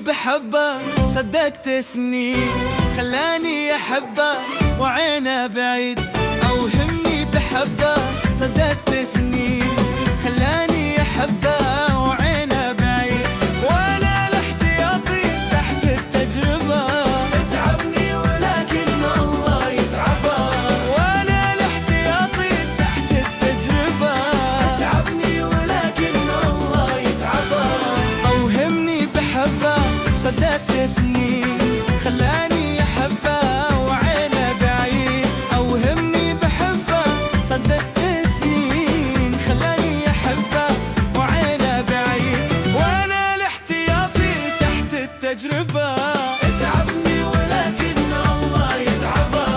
بحبه صدقت سنين، خلاني أحبه وعينه بعيد. أوهمني بحبه صدقت سنين، خلاني أحبه وعينه بعيد. وأنا الاحتياطي تحت التجربة اتعبني ولكن الله يتعبه. وأنا الاحتياطي تحت التجربة اتعبني ولكن الله يتعبه. أوهمني بحبه صدقت سنين، خلاني أحبه وعينه بعيد. أوهمني بحبه صدقت سنين، خلاني أحبه وعينه بعيد. وأنا الاحتياطي تحت التجربة اتعبني ولكن الله يتعبه.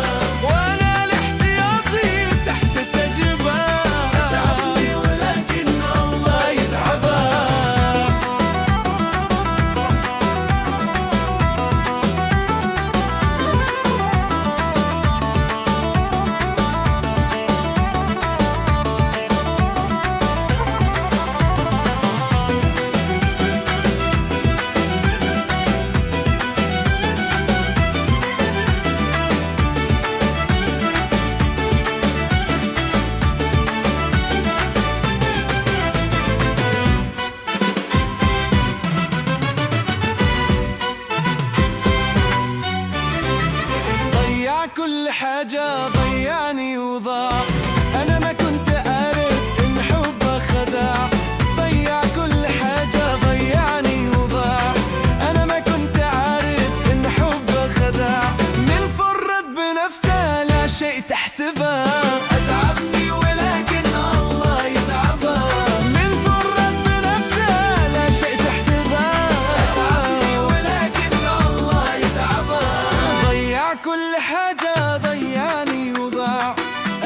وأنا الاحتياطي تحت التجربة اتعبني ولكن الله يتعبه. كل حاجة ضيعني وضاع، أنا ما كنت أعرف إن حبه خداع. ضيع كل حاجة ضيعني وضاع، أنا ما كنت أعرف إن حبه خداع. من فرط بنفسه لا شيء تحسبه أتعبني ولكن الله يتعبه. من فرط بنفسه لا شيء تحسبه أتعبني ولكن الله يتعبه. ضيع كل حاجة ضيعني وضاع،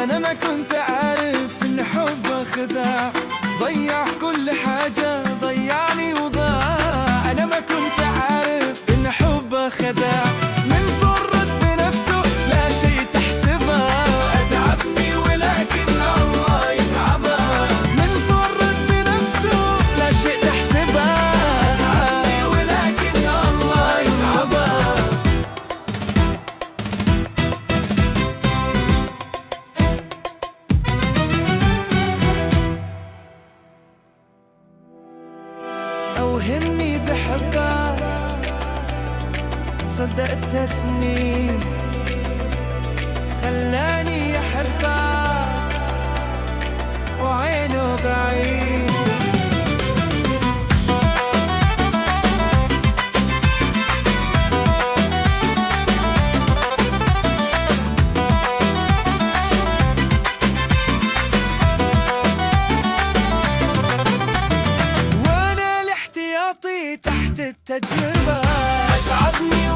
أنا ما كنت أعرف إن حبه خداع. ضيع كل حاجة ضيعني وضاع، أنا ما كنت أعرف إن حبه خداع. من فرط بنفسه لا شيء تحسبه أتعبني ولكن الله يتعبه. من فرط بنفسه لا شيء تحسبه أتعبني ولكن الله يتعبه. أوهمني بحبه صدقت سنين، خلاني أحبه وعينه بعيد. تحت التجربة أتعبني